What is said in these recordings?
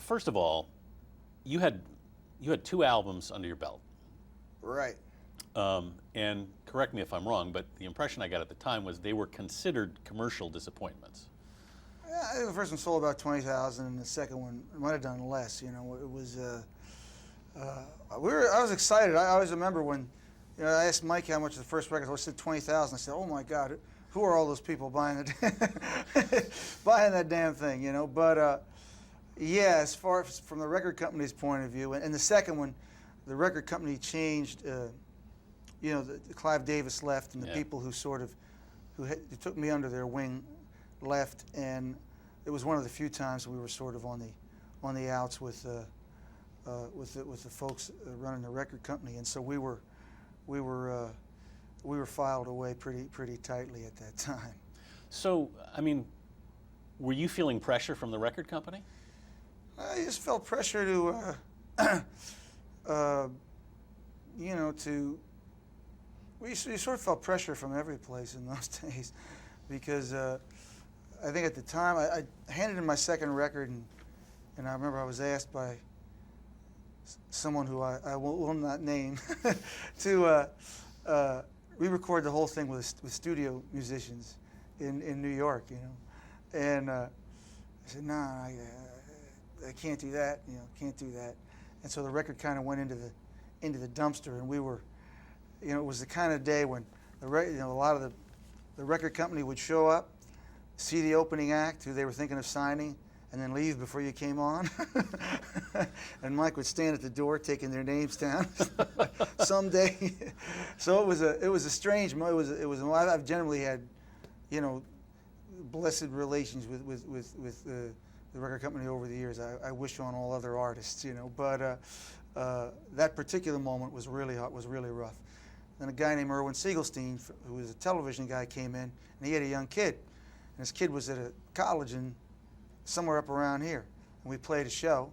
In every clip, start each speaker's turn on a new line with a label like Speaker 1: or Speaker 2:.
Speaker 1: first of all, you had 2 albums under your belt.
Speaker 2: Right.
Speaker 1: And correct me if I'm wrong, but the impression I got at the time was they were considered commercial disappointments.
Speaker 2: Yeah, I think the first one sold about 20,000, and the second one might have done less. You know, it was. I was excited. I always remember when, I asked Mike how much the first record was. I said 20,000. I said, "Oh my God, who are all those people buying buying that damn thing?" You know. But yeah, as far as from the record company's point of view, and the second one, the record company changed. Clive Davis left, and the people who who took me under their wing left, and it was one of the few times we were sort of on the outs with the folks running the record company, and so we were filed away pretty tightly at that time.
Speaker 1: So, I mean, were you feeling pressure from the record company?
Speaker 2: I just felt pressure to, you sort of felt pressure from every place in those days, because I think at the time I handed in my second record, and I remember I was asked by someone who I will not name to re-record the whole thing with studio musicians in New York, and I said, "Nah, I can't do that, can't do that." And so the record kind of went into the dumpster, and we were. It was the kind of day when a lot of the record company would show up, see the opening act, who they were thinking of signing, and then leave before you came on. And Mike would stand at the door taking their names down someday. So it was a strange moment. I've generally had, blessed relations with the record company over the years. I wish on all other artists, but that particular moment was really hot, was really rough. Then a guy named Erwin Siegelstein, who was a television guy, came in, and he had a young kid. And his kid was at a college somewhere up around here. And we played a show,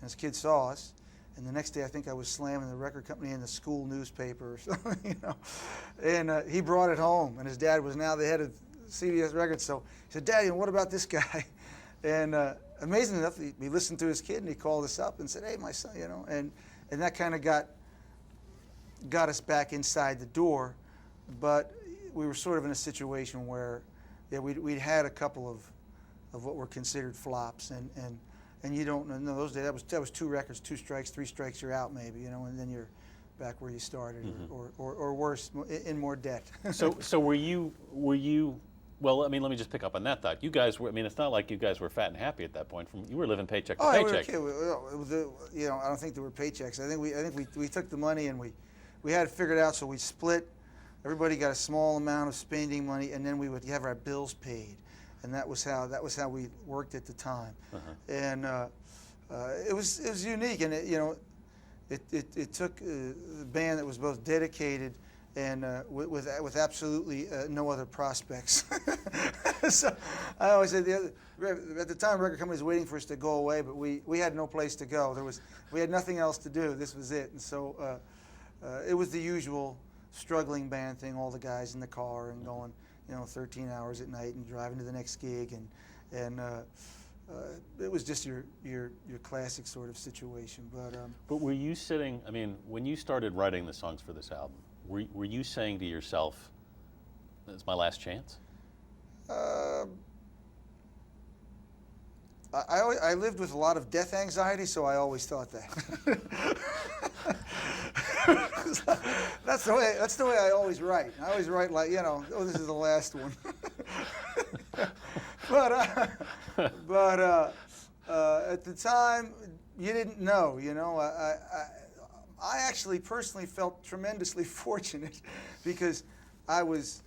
Speaker 2: and his kid saw us. And the next day, I think I was slamming the record company in the school newspaper or something, And he brought it home, and his dad was now the head of CBS Records. So he said, "Daddy, what about this guy?" And amazingly enough, he listened to his kid, and he called us up and said, "Hey, my son," and that kind of got us back inside the door. But we were sort of in a situation where, we'd had a couple of what were considered flops, and you don't know those days. That was 2 records, 2 strikes, 3 strikes, you're out maybe, and then you're back where you started, or worse, in more debt.
Speaker 1: So were you? Well, I mean, let me just pick up on that thought. You guys were. I mean, it's not like you guys were fat and happy at that point. You were living paycheck to paycheck.
Speaker 2: I don't think there were paychecks. I think we took the money and we had it figured out. So we split. Everybody got a small amount of spending money, and then we would have our bills paid, and that was how we worked at the time. And it was unique, and it took a band that was both dedicated and with absolutely no other prospects. So I always said at the time record company was waiting for us to go away, but we had no place to go. We had nothing else to do. This was it, and so it was the usual struggling band thing. All the guys in the car and going, 13 hours at night and driving to the next gig, and it was just your classic sort of situation.
Speaker 1: But were you sitting? I mean, when you started writing the songs for this album, were you saying to yourself, "It's my last chance"?
Speaker 2: I lived with a lot of death anxiety, so I always thought that. That's the way I always write. I always write like, "Oh, this is the last one." But at the time, you didn't know. I actually personally felt tremendously fortunate because I was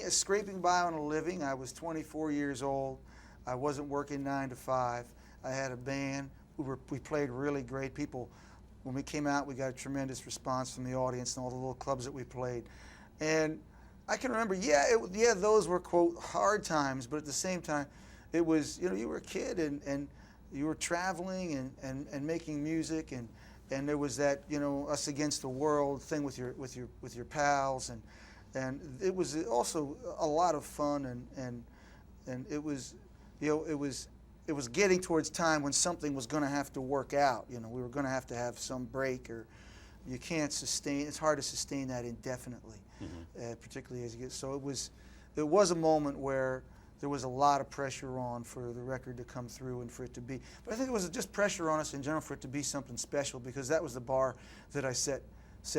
Speaker 2: scraping by on a living. I was 24 years old. I wasn't working 9 to 5. I had a band. We played really great. People, when we came out, we got a tremendous response from the audience and all the little clubs that we played. And I can remember, those were, quote, hard times, but at the same time, it was, you were a kid and you were traveling and making music, and there was that, us against the world thing with your pals, and it was also a lot of fun, and it was, it it was getting towards time when something was going to have to work out. You know, we were going to have some break, or you can't sustain. It's hard to sustain that indefinitely, particularly as you get. So it was a moment where there was a lot of pressure on for the record to come through and for it to be. But I think it was just pressure on us in general for it to be something special, because that was the bar that I set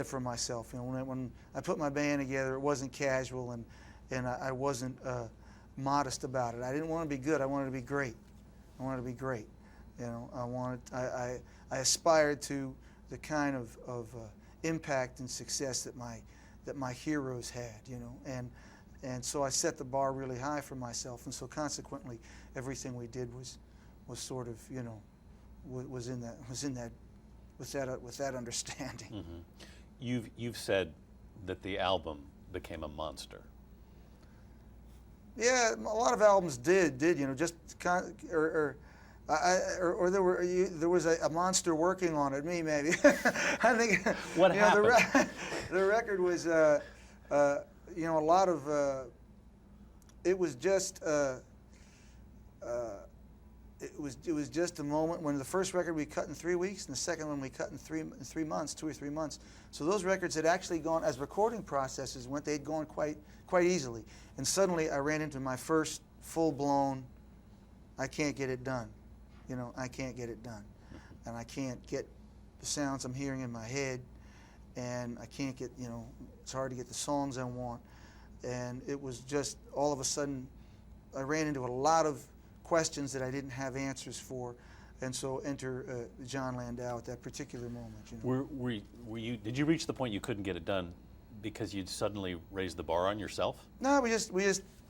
Speaker 2: for myself. You know, when I put my band together, it wasn't casual, and I wasn't modest about it. I didn't want to be good. I wanted to be great. I wanted to be great. You know, I aspired to the kind of impact and success that my heroes had. You know, and so I set the bar really high for myself, and so consequently, everything we did was sort of, you know, was in that with that understanding.
Speaker 1: You've said that the album became a monster.
Speaker 2: Yeah, a lot of albums did, you know, just or there was a monster working on it. Me, maybe. I think.
Speaker 1: What happened?
Speaker 2: The record was, you know, a lot of. It was just. It was just a moment when the first record we cut in 3 weeks, and the second one we cut in 3 months, 2 or 3 months. So those records had actually gone, as recording processes went, they'd gone quite easily. And suddenly I ran into my first full-blown, I can't get it done. You know, I can't get it done. And I can't get the sounds I'm hearing in my head, and I can't get, you know, it's hard to get the songs I want. And it was just, all of a sudden, I ran into a lot of questions that I didn't have answers for, and so enter Jon Landau at that particular moment. You know.
Speaker 1: Were you? Did you reach the point you couldn't get it done because you'd suddenly raised the bar on yourself?
Speaker 2: No, we just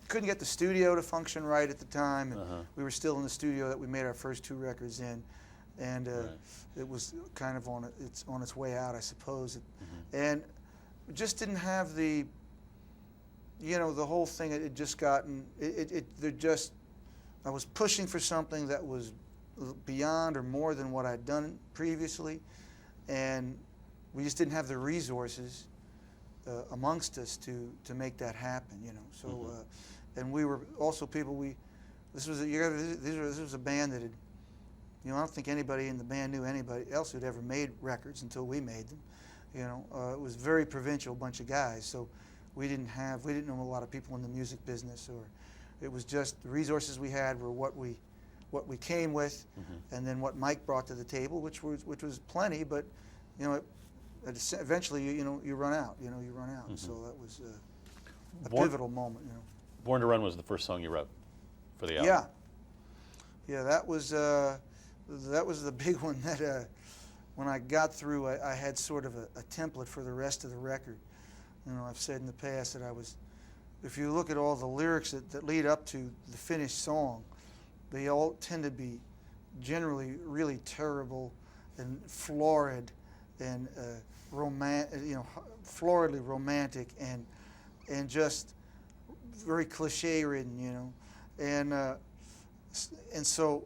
Speaker 2: couldn't get the studio to function right at the time, and we were still in the studio that we made our first 2 records in, and it was kind of on its way out, I suppose, and we just didn't have the, you know, the whole thing. It had just gotten I was pushing for something that was beyond or more than what I'd done previously, and we just didn't have the resources amongst us to make that happen, you know. So, and we were also people. This was a band that had, you know, I don't think anybody in the band knew anybody else who'd ever made records until we made them. You know, it was a very provincial bunch of guys, so we didn't know a lot of people in the music business, or it was just the resources we had were what we came with, and then what Mike brought to the table, which was plenty, but you know, eventually you run out. You know, you run out. So that was a pivotal moment. You know,
Speaker 1: Born to Run was the first song you wrote for the album.
Speaker 2: Yeah, that was the big one that when I got through, I had sort of a template for the rest of the record. You know, I've said in the past that if you look at all the lyrics that lead up to the finished song, they all tend to be generally really terrible and florid and floridly romantic and just very cliche-ridden, you know, and so,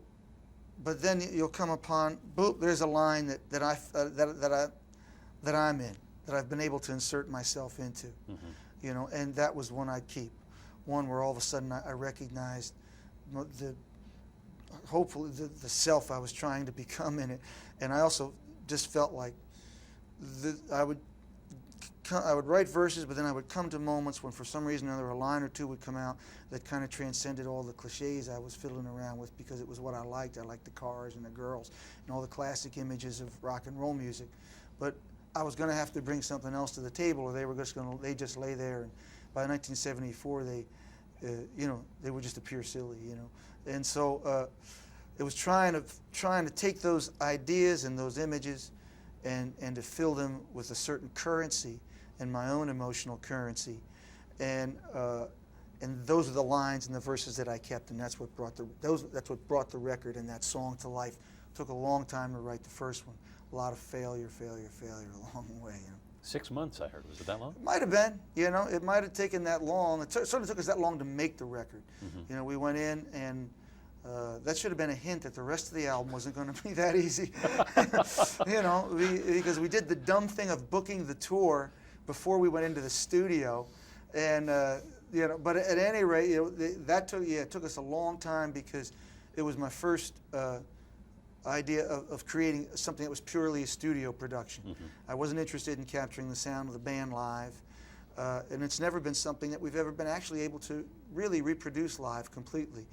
Speaker 2: but then you'll come upon, boop, there's a line that I'm in, that I've been able to insert myself into. You know, and that was one I'd keep. One where all of a sudden I recognized hopefully the self I was trying to become in it, and I also just felt like I would write verses, but then I would come to moments when for some reason or other a line or two would come out that kind of transcended all the cliches I was fiddling around with, because it was what I liked. I liked the cars and the girls and all the classic images of rock and roll music, but I was going to have to bring something else to the table, or they just lay there. And by 1974, they would just appear silly, you know. And so it was trying to take those ideas and those images and to fill them with a certain currency and my own emotional currency, and those are the lines and the verses that I kept, and that's what brought the record and that song to life. It took a long time to write the first one. A lot of failure along the way. You know.
Speaker 1: 6 months, I heard. Was it that long?
Speaker 2: It might have been. You know, it might have taken that long. It certainly took us that long to make the record. You know, we went in, and that should have been a hint that the rest of the album wasn't going to be that easy. You know, because we did the dumb thing of booking the tour before we went into the studio, and you know. But at any rate, you know, it took us a long time, because it was my first idea of creating something that was purely a studio production.
Speaker 1: Mm-hmm.
Speaker 2: I wasn't interested in capturing the sound of the band live, and it's never been something that we've ever been actually able to really reproduce live completely.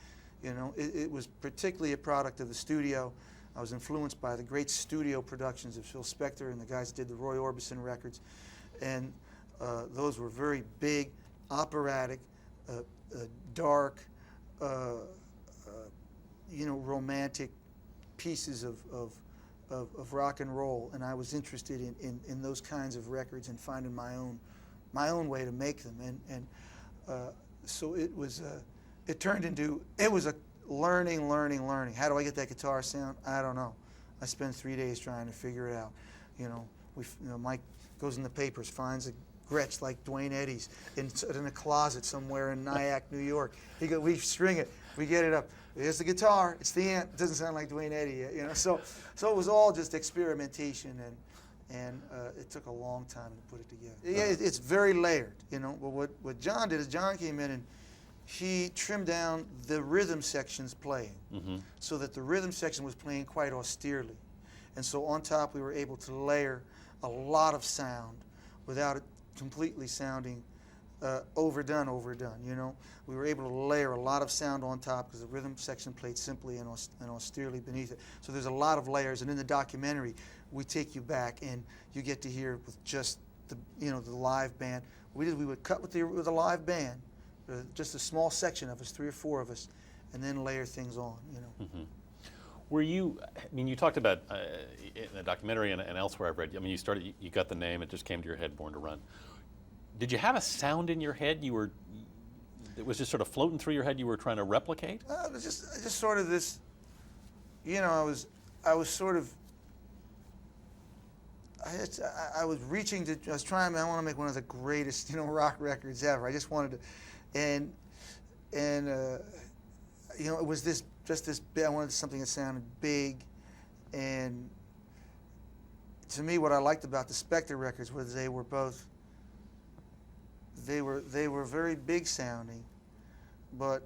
Speaker 2: You know, it was particularly a product of the studio. I was influenced by the great studio productions of Phil Spector and the guys that did the Roy Orbison records, and those were very big, operatic, dark, you know, romantic pieces of rock and roll, and I was interested in those kinds of records and finding my own way to make them, and so it turned into, it was a learning. How do I get that guitar sound? I don't know. I spent 3 days trying to figure it out. You know, Mike goes in the papers, finds a Gretsch like Dwayne Eddy's in a closet somewhere in Nyack, New York. We string it, we get it up. Here's the guitar, it's the amp. It doesn't sound like Dwayne Eddy yet, you know. So it was all just experimentation, and it took a long time to put it together. Yeah, it's very layered, you know. But what Jon did is Jon came in and he trimmed down the rhythm sections playing, so that the rhythm section was playing quite austerely. And so on top we were able to layer a lot of sound without it completely sounding overdone, you know. We were able to layer a lot of sound on top because the rhythm section played simply and austerely beneath it. So there's a lot of layers, and in the documentary we take you back and you get to hear with just the live band. We would cut with the live band, just a small section of us, 3 or 4 of us, and then layer things on, you know.
Speaker 1: Mm-hmm. Were you, I mean, you talked about in the documentary and elsewhere I've read, I mean, you got the name, it just came to your head, Born to Run. Did you have a sound in your head it was just sort of floating through your head you were trying to replicate?
Speaker 2: It was just sort of this, you know, I was sort of, I was reaching to, I want to make one of the greatest, you know, rock records ever. I just wanted to, and you know, it was just this big, I wanted something that sounded big, and to me what I liked about the Spector records was they were both, they were very big sounding, but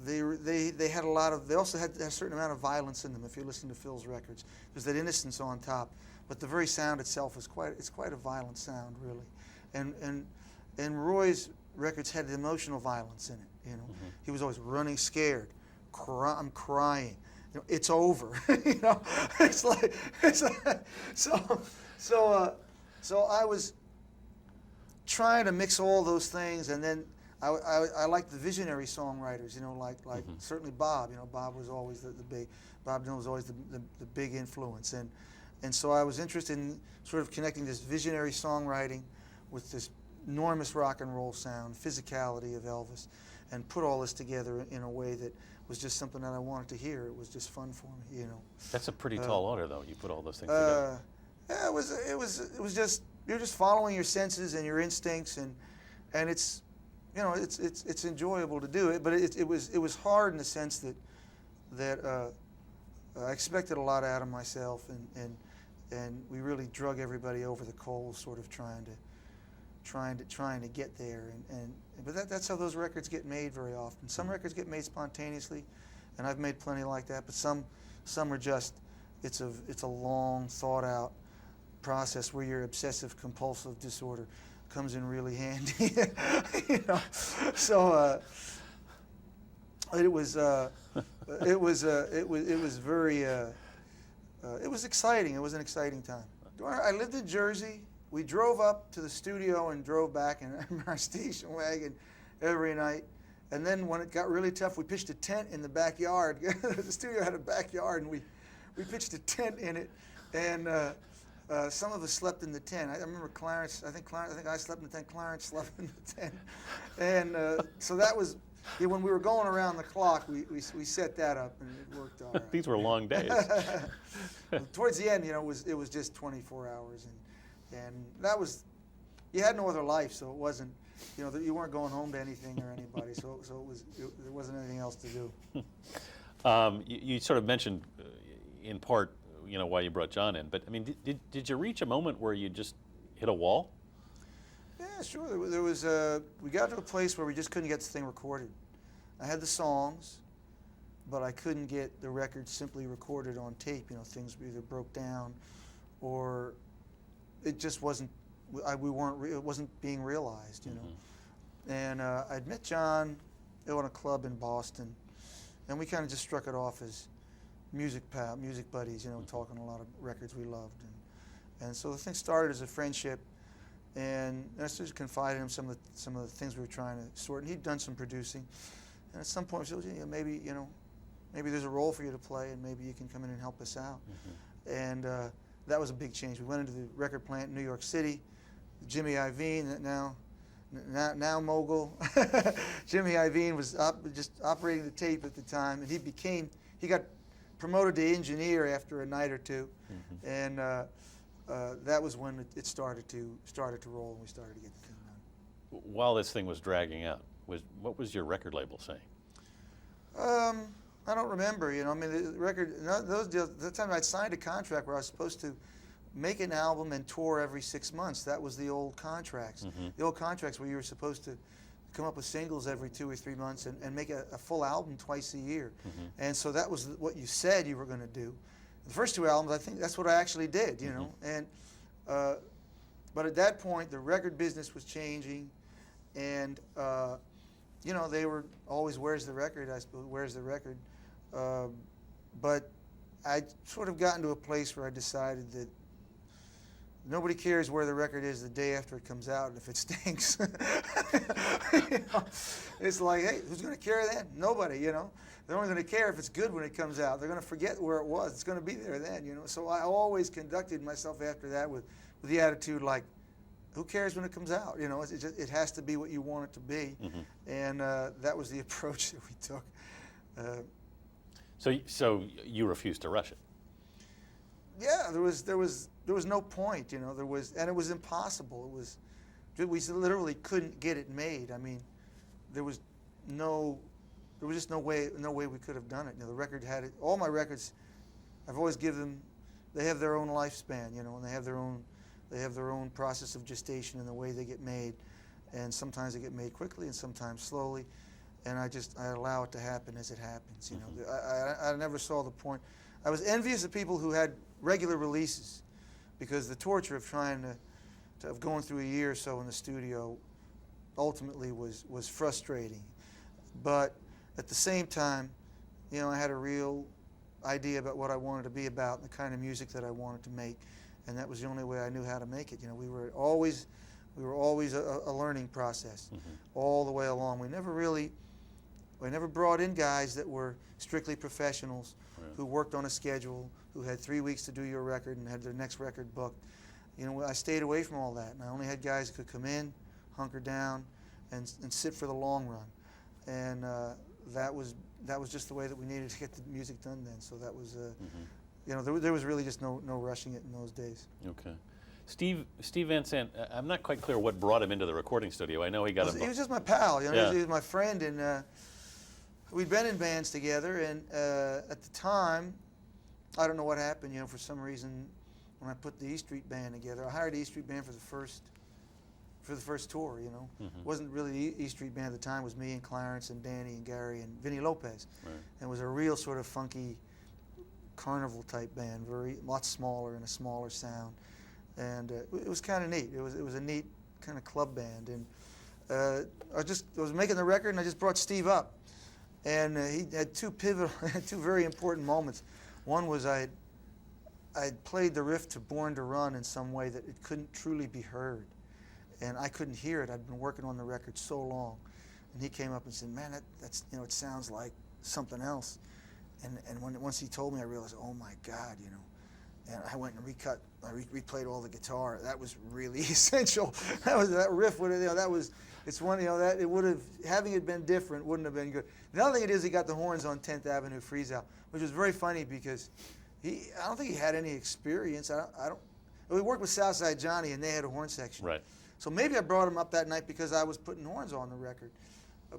Speaker 2: they had a lot of, they also had a certain amount of violence in them. If you listen to Phil's records, there's that innocence on top, but the very sound itself is quite a violent sound, really, and Roy's records had emotional violence in it. You know, he was always running scared, I'm crying. You know, it's over. You know, it's like so I was trying to mix all those things, and then I liked the visionary songwriters, you know, like certainly Bob. You know, Bob was always the big, Bob Dylan was always the big influence, and so I was interested in sort of connecting this visionary songwriting with this enormous rock and roll sound, physicality of Elvis, and put all this together in a way that was just something that I wanted to hear. It was just fun for me, you know.
Speaker 1: That's a pretty tall order, though. You put all those things together.
Speaker 2: Yeah, it was just, you're just following your senses and your instincts, and it's, you know, it's enjoyable to do it, but it was hard in the sense that I expected a lot out of myself, and we really drug everybody over the coals, sort of trying to get there, but that's how those records get made very often. Some records get made spontaneously, and I've made plenty like that, but some are just, it's a long thought out process where your obsessive compulsive disorder comes in really handy. You know, so it was very it was exciting. It was an exciting time. I lived in Jersey. We drove up to the studio and drove back in our station wagon every night. And then when it got really tough, we pitched a tent in the backyard. The studio had a backyard, and we pitched a tent in it. And some of us slept in the tent. I remember Clarence. I think I slept in the tent. Clarence slept in the tent. And so that was, yeah, when we were going around the clock, we set that up, and it worked all right.
Speaker 1: These were long days.
Speaker 2: Towards the end, you know, it was just 24 hours, and that was, you had no other life, so it wasn't, you know, you weren't going home to anything or anybody, so there wasn't anything else to do.
Speaker 1: You sort of mentioned, in part, you know, why you brought Jon in, but I mean, did you reach a moment where you just hit a wall?
Speaker 2: Yeah, sure. There was we got to a place where we just couldn't get this thing recorded. I had the songs, but I couldn't get the record simply recorded on tape. You know, things either broke down, or it just wasn't. It wasn't being realized. You know, and I'd met Jon in a club in Boston, and we kind of just struck it off as music buddies. You know, talking a lot of records we loved, and so the thing started as a friendship. And I just confided in him some of the things we were trying to sort. And he'd done some producing. And at some point, he said, maybe there's a role for you to play, and maybe you can come in and help us out. And that was a big change. We went into the record plant in New York City. Jimmy Iovine, now mogul. Jimmy Iovine was just operating the tape at the time, and he got promoted to engineer after a night or two, and that was when it started to roll, and we started to get the thing done.
Speaker 1: While this thing was dragging out, what was your record label saying?
Speaker 2: I don't remember. You know, I mean, the record. Those deals. The time I'd signed a contract where I was supposed to make an album and tour every 6 months. That was the old contracts. The old contracts where you were supposed to come up with singles every 2 or 3 months and make a full album twice a year. And so that was what you said you were going to do. The first 2 albums, I think that's what I actually did, you know. And but at that point, the record business was changing, and you know, they were always, "Where's the record?" I suppose, "Where's the record?" But I sort of gotten to a place where I decided that nobody cares where the record is the day after it comes out, and if it stinks, you know, it's like, hey, who's going to care then? Nobody, you know. They're only going to care if it's good when it comes out. They're going to forget where it was. It's going to be there then, you know. So I always conducted myself after that with the attitude like, who cares when it comes out? You know, it has to be what you want it to be, and that was the approach that we took.
Speaker 1: So you refused to rush it?
Speaker 2: Yeah, there was no point, you know. And it was impossible. We literally couldn't get it made. I mean, there was just no way we could have done it. You know, the record had it. All my records, I've always given them. They have their own lifespan, you know, and they have their own process of gestation and the way they get made. And sometimes they get made quickly, and sometimes slowly. And I allow it to happen as it happens. You know, I never saw the point. I was envious of people who had regular releases, because the torture of trying of going through a year or so in the studio ultimately was frustrating. But at the same time, you know, I had a real idea about what I wanted to be about and the kind of music that I wanted to make, and that was the only way I knew how to make it. You know, we were always a learning process all the way along. We never brought in guys that were strictly professionals who worked on a schedule, who had 3 weeks to do your record and had their next record booked. You know, I stayed away from all that, and I only had guys that could come in, hunker down, and sit for the long run. And that was just the way that we needed to get the music done then. So that was, you know, there was really just no rushing it in those days.
Speaker 1: Okay. Steve Van Zandt, I'm not quite clear what brought him into the recording studio. I know he got
Speaker 2: He was just my pal, you know. He was my friend, and we'd been in bands together. And at the time, I don't know what happened. You know, for some reason, when I put the E Street Band together, I hired the E Street Band for the first tour. You know, it wasn't really the E Street Band at the time. It was me and Clarence and Danny and Gary and Vinny Lopez. And it was a real sort of funky carnival type band, lot smaller and a smaller sound. And it was kind of neat. It was a neat kind of club band. And I was making the record, and I just brought Steve up, and he had two very important moments. One was I'd played the riff to "Born to Run" in some way that it couldn't truly be heard, and I couldn't hear it. I'd been working on the record so long, and he came up and said, "Man, that's you know, it sounds like something else." And once he told me, I realized, oh my God, you know. And I went and replayed all the guitar. That was really essential. That riff would have, you know, it's one, you know, that it would have, having it been different wouldn't have been good. The other thing it is, he got the horns on 10th Avenue Freeze Out, which was very funny because I don't think he had any experience. We worked with Southside Johnny, and they had a horn section.
Speaker 1: Right.
Speaker 2: So maybe I brought him up that night because I was putting horns on the record.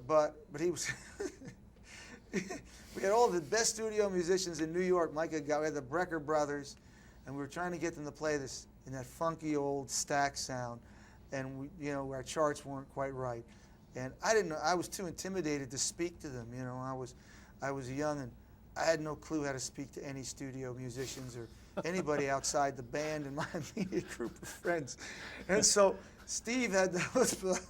Speaker 2: But he was, we had all the best studio musicians in New York. We had the Brecker brothers, and we were trying to get them to play this in that funky old stack sound, and you know, our charts weren't quite right. And I didn't know, I was too intimidated to speak to them. You know, I was young and I had no clue how to speak to any studio musicians or anybody outside the band and my immediate group of friends. And so Steve had the chutzpah.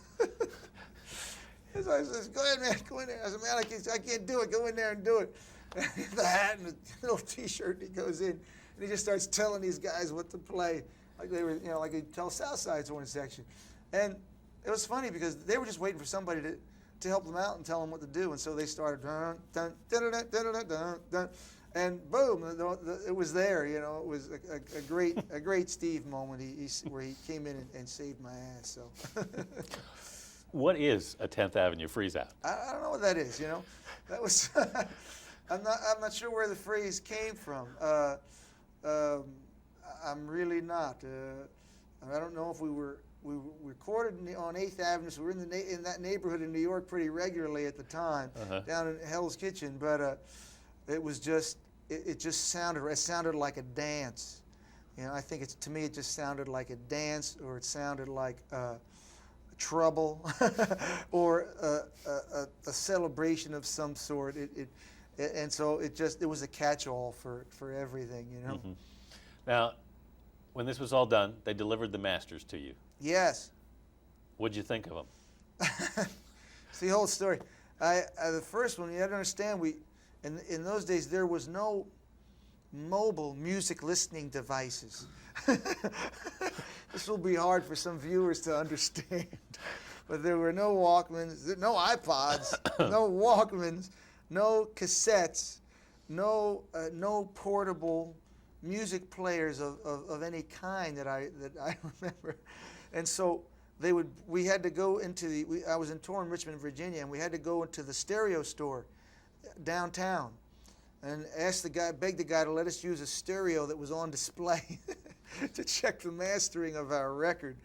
Speaker 2: So I says, "Go ahead, man, go in there." I said, "Man, I can't do it. Go in there and do it." And the hat and the little T-shirt, and he goes in, and he just starts telling these guys what to play, like they were, you know, like he'd tell Southside's horn section. And it was funny because they were just waiting for somebody to help them out and tell them what to do. And so they started, dun, dun, dun, dun, dun, dun, dun, dun, and boom, it was there. You know, it was a great Steve moment where he came in and saved my ass. So.
Speaker 1: What is a 10th Avenue freeze-out?
Speaker 2: I don't know what that is. You know, that was. I'm not sure where the phrase came from. I'm really not. I don't know if we recorded on 8th Avenue, so we were in that neighborhood in New York pretty regularly at the time, down in Hell's Kitchen. But it was just it just sounded like a dance. You know, I think to me it just sounded like a dance, or it sounded like trouble, or a celebration of some sort. And so it was a catch-all for everything, you know.
Speaker 1: Mm-hmm. Now, when this was all done, they delivered the masters to you.
Speaker 2: Yes.
Speaker 1: What'd you think of them?
Speaker 2: It's the whole story. The first one, you have to understand, in those days there was no mobile music listening devices. This will be hard for some viewers to understand, but there were no Walkmans, no iPods, no Walkmans, no cassettes, no portable music players of any kind that I remember. And so we had to go into I was in Torrance, Richmond, Virginia, and we had to go into the stereo store downtown and beg the guy to let us use a stereo that was on display to check the mastering of our record.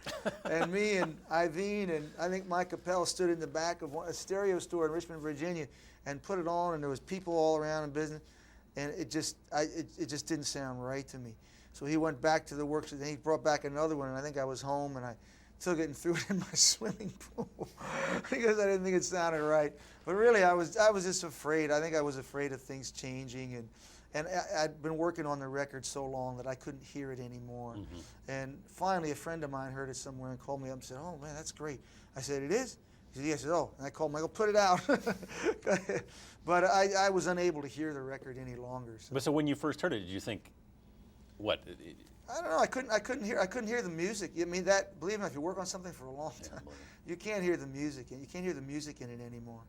Speaker 2: And me and Iveen and I think Mike Capel stood in the back of a stereo store in Richmond, Virginia, and put it on, and there was people all around in business, and it just didn't sound right to me. So he went back to the works, and he brought back another one, and I think I was home, and I took it and threw it in my swimming pool because I didn't think it sounded right. But really, I was just afraid. I think I was afraid of things changing, and I'd been working on the record so long that I couldn't hear it anymore. Mm-hmm. And finally, a friend of mine heard it somewhere and called me up and said, "Oh man, that's great." I said, "It is?" He said, "Yes." I said, "Oh," and I called him. I go, "Put it out." But I was unable to hear the record any longer. So.
Speaker 1: But so when you first heard it, did you think, what?
Speaker 2: I don't know. I couldn't hear the music. I mean, believe me, if you work on something for a long time, you can't hear the music, and you can't hear the music in it anymore.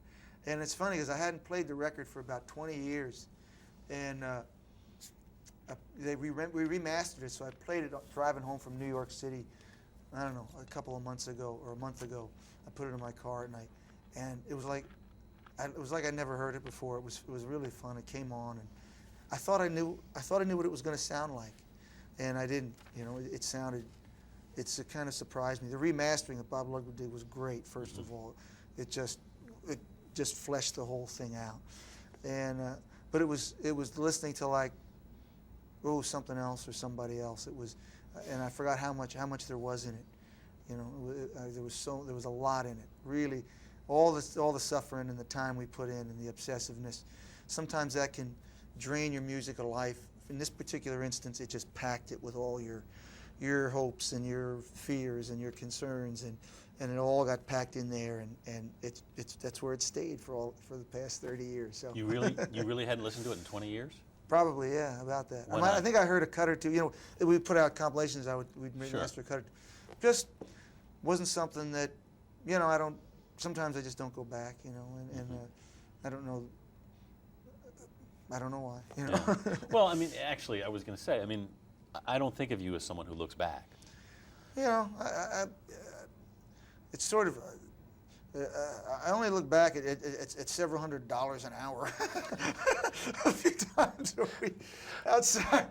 Speaker 2: And it's funny because I hadn't played the record for about 20 years, and we remastered it. So I played it driving home from New York City. I don't know, a couple of months ago or a month ago. I put it in my car at night, and it was like I'd never heard it before. It was really fun. It came on, and I thought I knew what it was going to sound like, and I didn't. You know, it kind of surprised me. The remastering that Bob Ludwig did was great. First of all, it just fleshed the whole thing out, and but it was listening to like something else or somebody else. It was, and I forgot how much there was in it. You know, there was a lot in it. Really, all the suffering and the time we put in and the obsessiveness. Sometimes that can drain your musical life. In this particular instance, it just packed it with all your hopes and your fears and your concerns, and it all got packed in there, and that's where it stayed for the past 30 years. So
Speaker 1: you really hadn't listened to it in 20 years?
Speaker 2: Probably, yeah, about that.
Speaker 1: Why not?
Speaker 2: I think I heard a cut or two. You know, we put out compilations. We'd master a cut or two. Just wasn't something that, you know, I don't. Sometimes I just don't go back. You know, and I don't know. I don't know why. You know.
Speaker 1: Yeah. Well, I mean, actually, I was going to say. I mean, I don't think of you as someone who looks back.
Speaker 2: You know, it's sort of. I only look back at several $100s an hour a few times a week outside.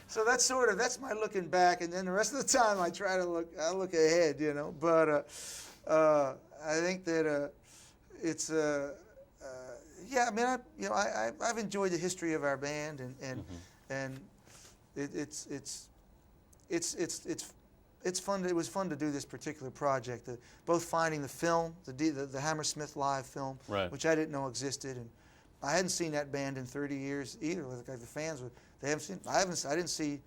Speaker 2: So that's my looking back, and then the rest of the time I try to look ahead, you know. But I think that it's yeah. I mean, I've enjoyed the history of our band, and it's it's fun. It was fun to do this particular project. Both finding the film, the Hammersmith live film,
Speaker 1: Right.
Speaker 2: which I didn't know existed, and I hadn't seen that band in 30 years either. Like the fans would, they haven't seen. I didn't see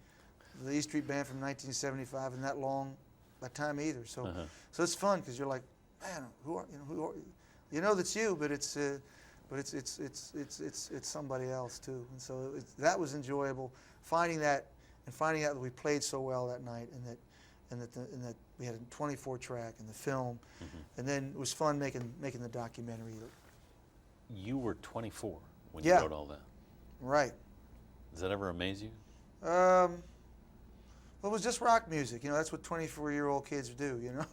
Speaker 2: the E Street Band from 1975 in that time either. So, so it's fun because you're like, man, who are you know that's you, but it's somebody else too. And so that was enjoyable. Finding that that we played so well that night, and that we had a 24 track and the film, and then it was fun making the documentary.
Speaker 1: You were 24 when
Speaker 2: Yeah.
Speaker 1: you wrote all that.
Speaker 2: Right.
Speaker 1: Does that ever amaze you?
Speaker 2: Well, it was just rock music. You know, that's what 24-year-old kids do. You know,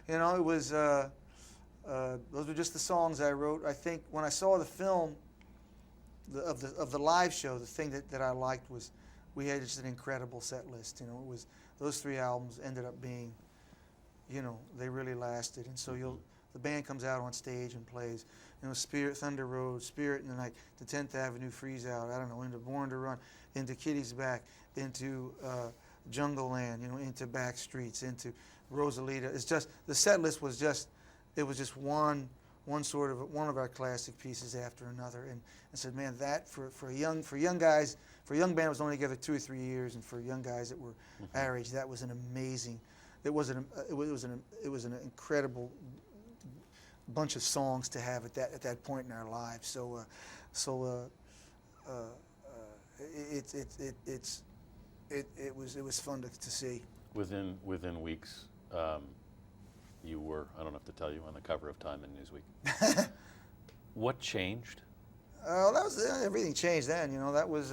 Speaker 2: you know, it was. Those were just the songs I wrote. I think when I saw the film of the live show, the thing that I liked was we had just an incredible set list. You know, it was those 3 albums ended up being, you know, they really lasted. And so the band comes out on stage and plays, you know, Spirit, Thunder Road, Spirit in the Night, to 10th Avenue, Freeze Out, I don't know, into Born to Run, into Kitty's Back, into Jungle Land, you know, into Back Streets, into Rosalita. It's just, the set list was just, it was just one of our classic pieces after another, and I said, man, that for young guys, for a young band that was only together 2 or 3 years, and for young guys that were our age, that was an amazing. It was an incredible bunch of songs to have at that point in our lives. So, it was fun to see.
Speaker 1: Within weeks. You were, I don't have to tell you, on the cover of Time and Newsweek. What changed?
Speaker 2: That was everything changed then. You know, that was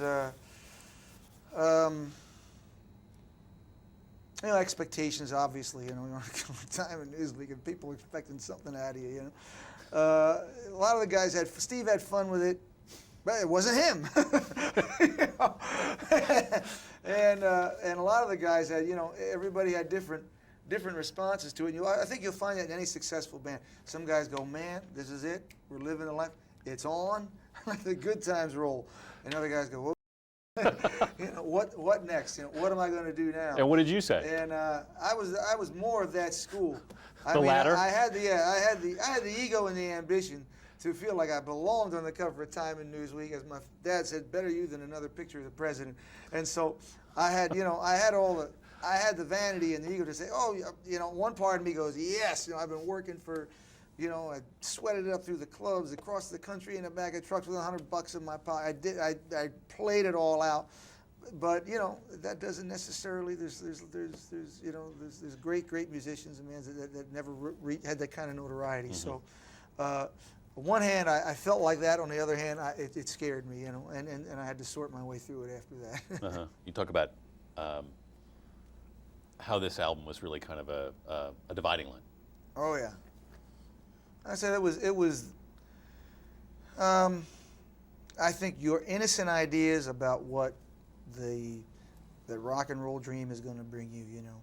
Speaker 2: you know, expectations. Obviously, you know, you're on the cover of Time and Newsweek, and people expecting something out of you. You know, a lot of the guys Steve had fun with it, but it wasn't him. You know? And a lot of the guys had, you know, everybody had different responses to it. I think you'll find that in any successful band. Some guys go, man, this is it. We're living the life. It's on. The good times roll. And other guys go, whoa. You know, what next? You know, what am I going to do now?
Speaker 1: And what did you say?
Speaker 2: And I was more of that school.
Speaker 1: The latter?
Speaker 2: I had the ego and the ambition to feel like I belonged on the cover of Time and Newsweek, as my dad said, better you than another picture of the president. And so I had, you know, I had the vanity and the ego to say, oh, you know, one part of me goes, yes, you know, I've been working for, you know, I sweated it up through the clubs, across the country in the back of trucks with $100 in my pocket. I played it all out, but you know, that doesn't necessarily. There's you know, there's great musicians and bands that never had that kind of notoriety. So, on one hand, I felt like that. On the other hand, it scared me, you know, and I had to sort my way through it after that.
Speaker 1: You talk about how this album was really kind of a dividing line.
Speaker 2: Oh yeah. I said it was. I think your innocent ideas about what the rock and roll dream is going to bring you, you know,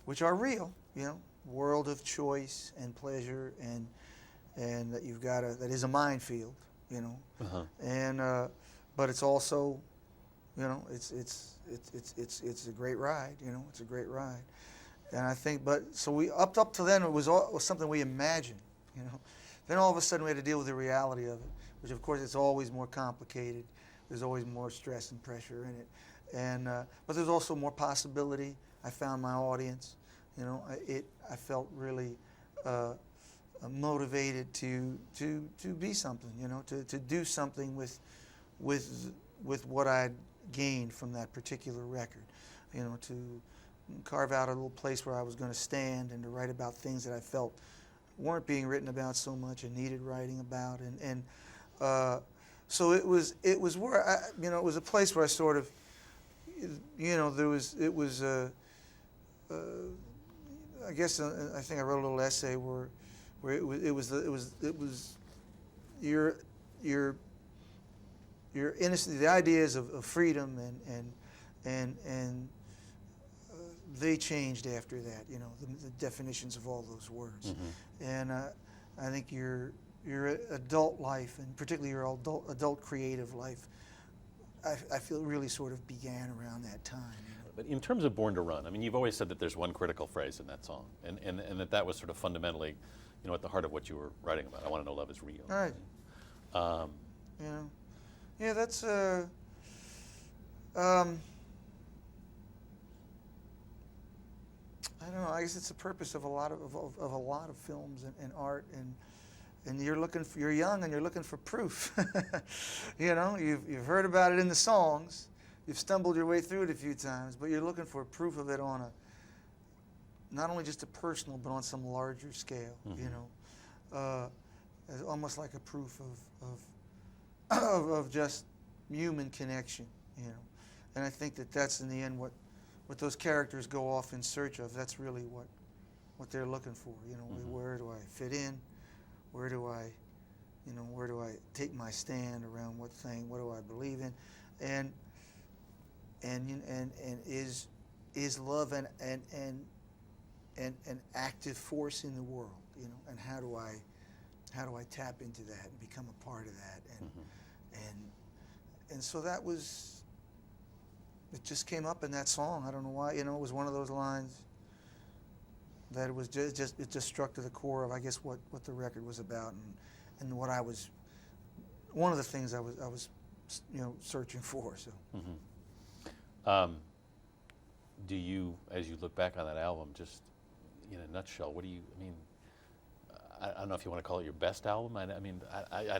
Speaker 2: which are real, you know, world of choice and pleasure, and that you've got that is a minefield, you know, and but it's also, you know, it's a great ride, you know, it's a great ride, and I think, but so we up to then it was something we imagined. You know, then all of a sudden we had to deal with the reality of it, which of course it's always more complicated. There's always more stress and pressure in it, and but there's also more possibility. I found my audience. You know, I felt really motivated to be something. You know, to do something with what I'd gained from that particular record. You know, to carve out a little place where I was going to stand and to write about things that I felt weren't being written about so much and needed writing about, and so it was where you know, it was a place where I sort of, you know, I guess I think I wrote a little essay where it was your innocent, the ideas of freedom and they changed after that, you know, the definitions of all those words. And I think your adult life, and particularly your adult creative life, I feel really sort of began around that time. You know?
Speaker 1: But in terms of Born to Run, I mean, you've always said that there's one critical phrase in that song, and that was sort of fundamentally, at the heart of what you were writing about. I want to know love is real.
Speaker 2: Right. Yeah, that's I don't know. I guess it's the purpose of a lot of films and art, and you're young and you're looking for proof. You've heard about it in the songs, you've stumbled your way through it a few times, but you're looking for proof of it on not only just a personal, but on some larger scale. As almost like a proof of just human connection. And I think that's in the end what those characters go off in search of. That's really what they're looking for. Where do I fit in? Where do I take my stand around what thing? What do I believe in? And is love an active force in the world? And how do I tap into that and become a part of that? And so that was. It just came up in that song. I don't know why. It was one of those lines that it was just struck to the core of, I guess, what the record was about, and what I was. One of the things I was searching for. So.
Speaker 1: Do you, as you look back on that album, just in a nutshell, what do you? I mean, I don't know if you want to call it your best album. I'd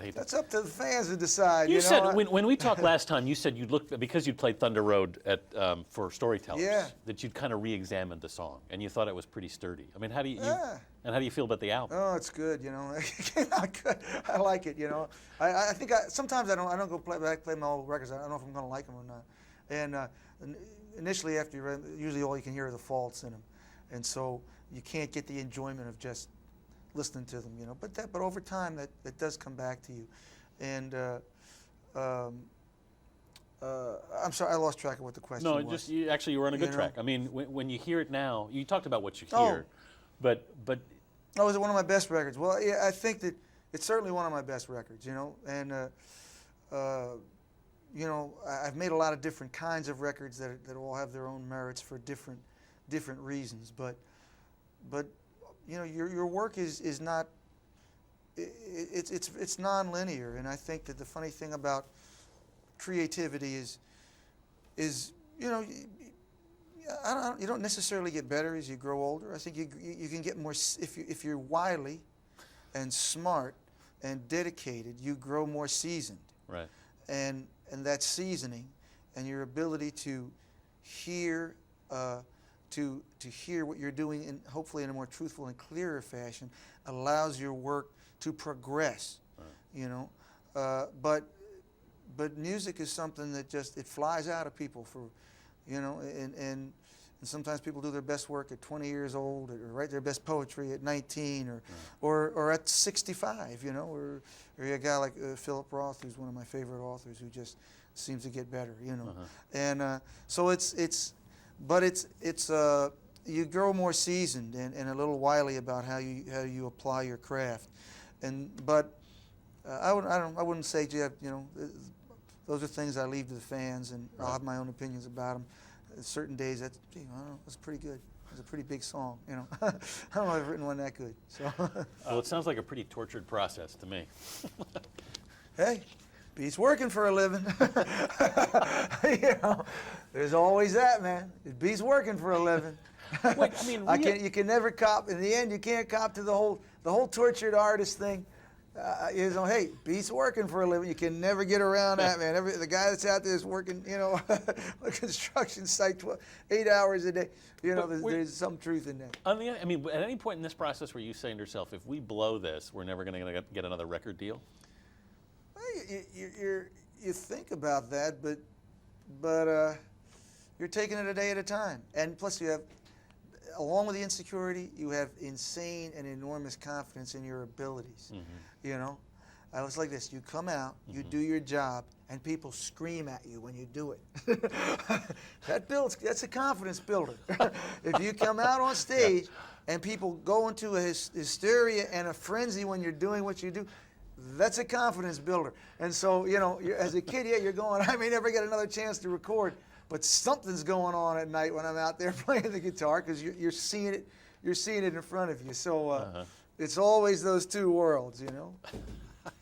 Speaker 1: hate.
Speaker 2: That's up to the fans to decide.
Speaker 1: You said when we talked last time, you said you'd look because you'd played Thunder Road at for Storytellers.
Speaker 2: Yeah.
Speaker 1: That you'd kind of re-examined the song, and you thought it was pretty sturdy. I mean, how do you feel about the album?
Speaker 2: Oh, it's good. It came out good. I like it. I think sometimes I don't go play my old records. I don't know if I'm going to like them or not. And initially, after usually all you can hear are the faults in them, and so you can't get the enjoyment of just listening to them, but over time that does come back to you, and I'm sorry, I lost track of what the question was.
Speaker 1: No, just you were on a good track. I mean, when you hear it now, you talked about what you hear, but
Speaker 2: is it one of my best records? Well, yeah, I think that it's certainly one of my best records, and I've made a lot of different kinds of records that all have their own merits for different reasons, but. Your work is not. It's non-linear, and I think that the funny thing about creativity is you don't necessarily get better as you grow older. I think you can get more if you're wily and smart and dedicated. You grow more seasoned.
Speaker 1: Right.
Speaker 2: And that seasoning and your ability to hear. To hear what you're doing, and hopefully in a more truthful and clearer fashion, allows your work to progress. Right. But music is something that it flies out of people and sometimes people do their best work at 20 years old, or write their best poetry at 19, or at 65. Or a guy like Philip Roth, who's one of my favorite authors, who just seems to get better. And so But you grow more seasoned and a little wily about how you apply your craft, but I wouldn't say, Jeff, those are things I leave to the fans, and I'll have my own opinions about them. Certain days that's pretty good. It's a pretty big song, I don't know if I've written one that good. So.
Speaker 1: Well, it sounds like a pretty tortured process to me.
Speaker 2: Hey. He's working for a living. There's always that, man. He's working for a living.
Speaker 1: Wait, I mean,
Speaker 2: you can never cop. In the end, you can't cop to the whole tortured artist thing. Hey, Beat's working for a living. You can never get around that, man. The guy that's out there is working, a construction site 8 hours a day. There's some truth in that.
Speaker 1: At any point in this process, were you saying to yourself, if we blow this, we're never going to get another record deal?
Speaker 2: You think about that, but you're taking it a day at a time. And plus, you have, along with the insecurity, you have insane and enormous confidence in your abilities. Mm-hmm. I was like this: you come out, you do your job, and people scream at you when you do it. That's a confidence builder. If you come out on stage and people go into a hysteria and a frenzy when you're doing what you do, that's a confidence builder. And so, as a kid, you're going, I may never get another chance to record, but something's going on at night when I'm out there playing the guitar because you're seeing it. You're seeing it in front of you. So it's always those two worlds, you know.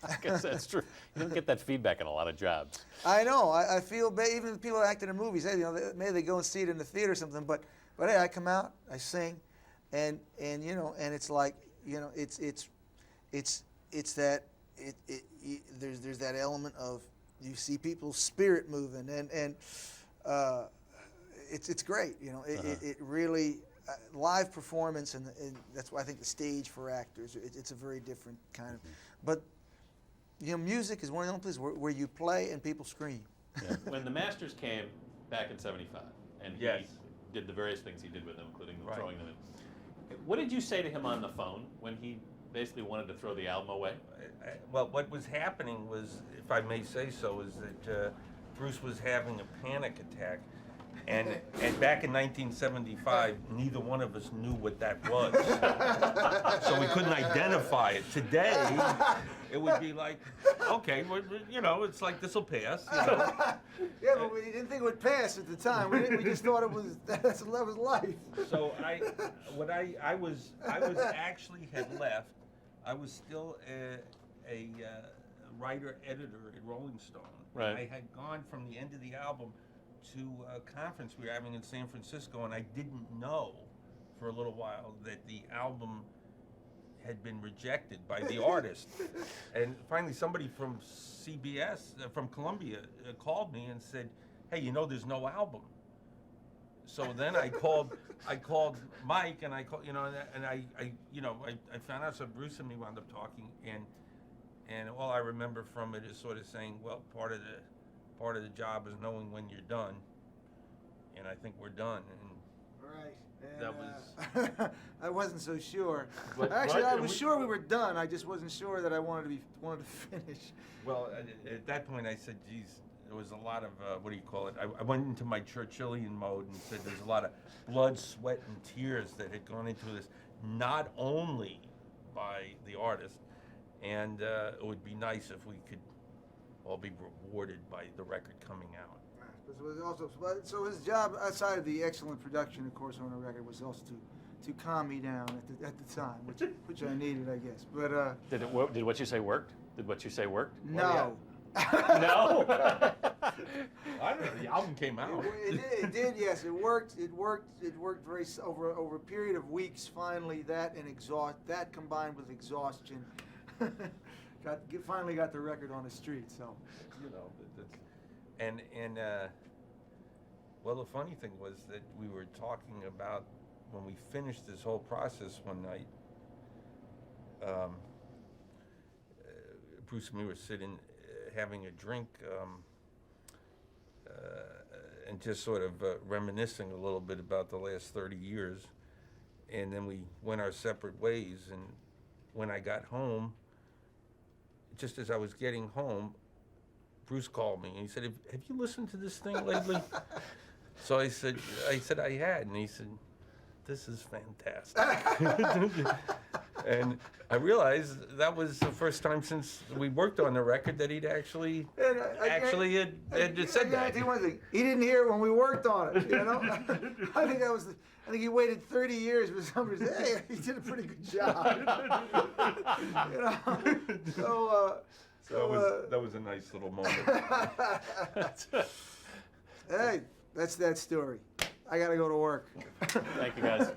Speaker 1: I guess that's true. You don't get that feedback in a lot of jobs.
Speaker 2: I know. I feel bad. Even the people that act in the movies, hey, you know, maybe they go and see it in the theater or something. But hey, I come out, I sing, and you know, and it's like, you know, it's that there's that element of you see people's spirit moving, and it's great. You know, it really. Live performance, and that's why I think the stage for actors, it's a very different kind of. But you know, music is one of the only places where you play and people scream.
Speaker 1: Yeah. When the Masters came back in '75, and he did the various things he did with them, including throwing them in. What did you say to him on the phone when he basically wanted to throw the album away?
Speaker 3: Well, what was happening was, if I may say so, is that Bruce was having a panic attack. And back in 1975, neither one of us knew what that was. So we couldn't identify it. Today, it would be like, okay, you know, it's like this'll pass. You know?
Speaker 2: Yeah, but we didn't think it would pass at the time. We just thought it was that was life.
Speaker 3: So I was actually had left. I was still a writer editor at Rolling Stone.
Speaker 1: Right.
Speaker 3: I had gone from the end of the album to a conference we were having in San Francisco, and I didn't know for a little while that the album had been rejected by the artist. And finally somebody from CBS, from Columbia, called me and said, hey, you know, there's no album. So then I called Mike, and I called, you know, and I found out. So Bruce and me wound up talking, and all I remember from it is sort of saying, well, part of the job is knowing when you're done, and I think we're done. And
Speaker 2: right. And,
Speaker 3: that was.
Speaker 2: I wasn't so sure.
Speaker 3: But,
Speaker 2: Actually,
Speaker 3: right,
Speaker 2: I was sure we were done. I just wasn't sure that I wanted to finish.
Speaker 3: Well, at that point, I said, "Geez, there was a lot of what do you call it?" I went into my Churchillian mode and said, "There's a lot of blood, sweat, and tears that had gone into this, not only by the artist, and it would be nice if we could all be rewarded by the record coming out."
Speaker 2: So his job outside of the excellent production, of course, on the record was also to calm me down at the time, which I needed, I guess. But
Speaker 1: Did what you say worked? Did what you say worked?
Speaker 2: No.
Speaker 1: No.
Speaker 3: I don't know. The album came out.
Speaker 2: It did. Yes, it worked. It worked very over a period of weeks. Finally, that combined with exhaustion, finally got the record on the street. So,
Speaker 3: you know, well, the funny thing was that we were talking about when we finished this whole process one night. Bruce and me were sitting, having a drink, and just sort of reminiscing a little bit about the last 30 years. And then we went our separate ways. And when I got home, just as I was getting home, Bruce called me and he said, "Have you listened to this thing lately?" So I said I had, and he said, "This is fantastic." And I realized that was the first time since we worked on the record that he'd actually had said that.
Speaker 2: I tell you one thing, he didn't hear it when we worked on it. You know, I think he waited 30 years for somebody to say, "Hey, he did a pretty good job." You know,
Speaker 3: that was a nice little moment.
Speaker 2: Hey, that's that story. I gotta go to work.
Speaker 1: Thank you, guys.